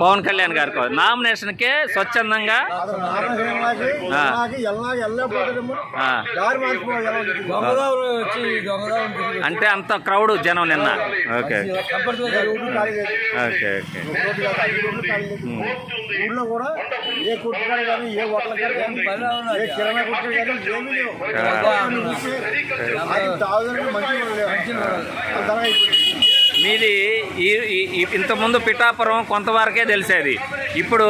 పవన్ కళ్యాణ్ గారికి నామినేషన్కే స్వచ్ఛందంగా అంటే అంత క్రౌడ్ జనం నిన్న. Okay okay okay. ఊళ్ళో కూడా ఏ కుట్టాడు కానీ ఏ ఒక్కల ఏ కిరాణా కుట్టాడు కానీ ఏమీ లేవు. మీది ఇంతకుముందు పిఠాపురం కొంతవరకే తెలిసేది, ఇప్పుడు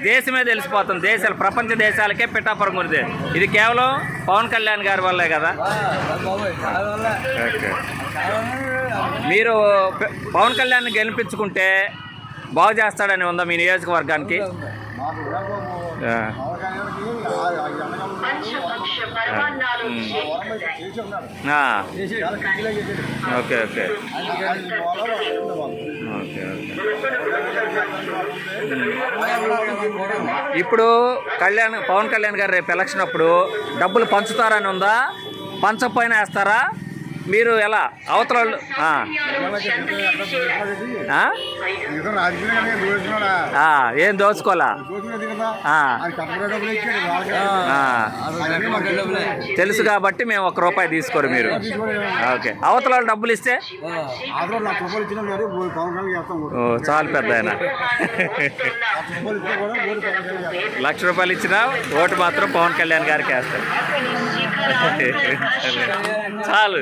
దేశమే తెలిసిపోతుంది. ప్రపంచ దేశాలకే పిఠాపురం గురించి. ఇది కేవలం పవన్ కళ్యాణ్ గారి వల్లే కదా. మీరు పవన్ కళ్యాణ్ గెలిపించుకుంటే బాగు చేస్తాడని ఉందా మీ నియోజకవర్గానికి? Okay okay okay. ఇప్పుడు పవన్ కళ్యాణ్ గారు రేపు ఎలక్షన్ అప్పుడు డబ్బులు పంచుతారని ఉందా? పంచకపోయినా వేస్తారా మీరు? ఎలా అవతల ఏం దోచుకోవాలా? తెలుసు కాబట్టి మేము ₹1 తీసుకోరు మీరు. ఓకే. అవతల వాళ్ళు డబ్బులు ఇస్తే చాలు పెద్ద ఆయన. ₹1,00,000 ఇచ్చినా ఓటు మాత్రం పవన్ కళ్యాణ్ గారికి వేస్తారు. చాలు.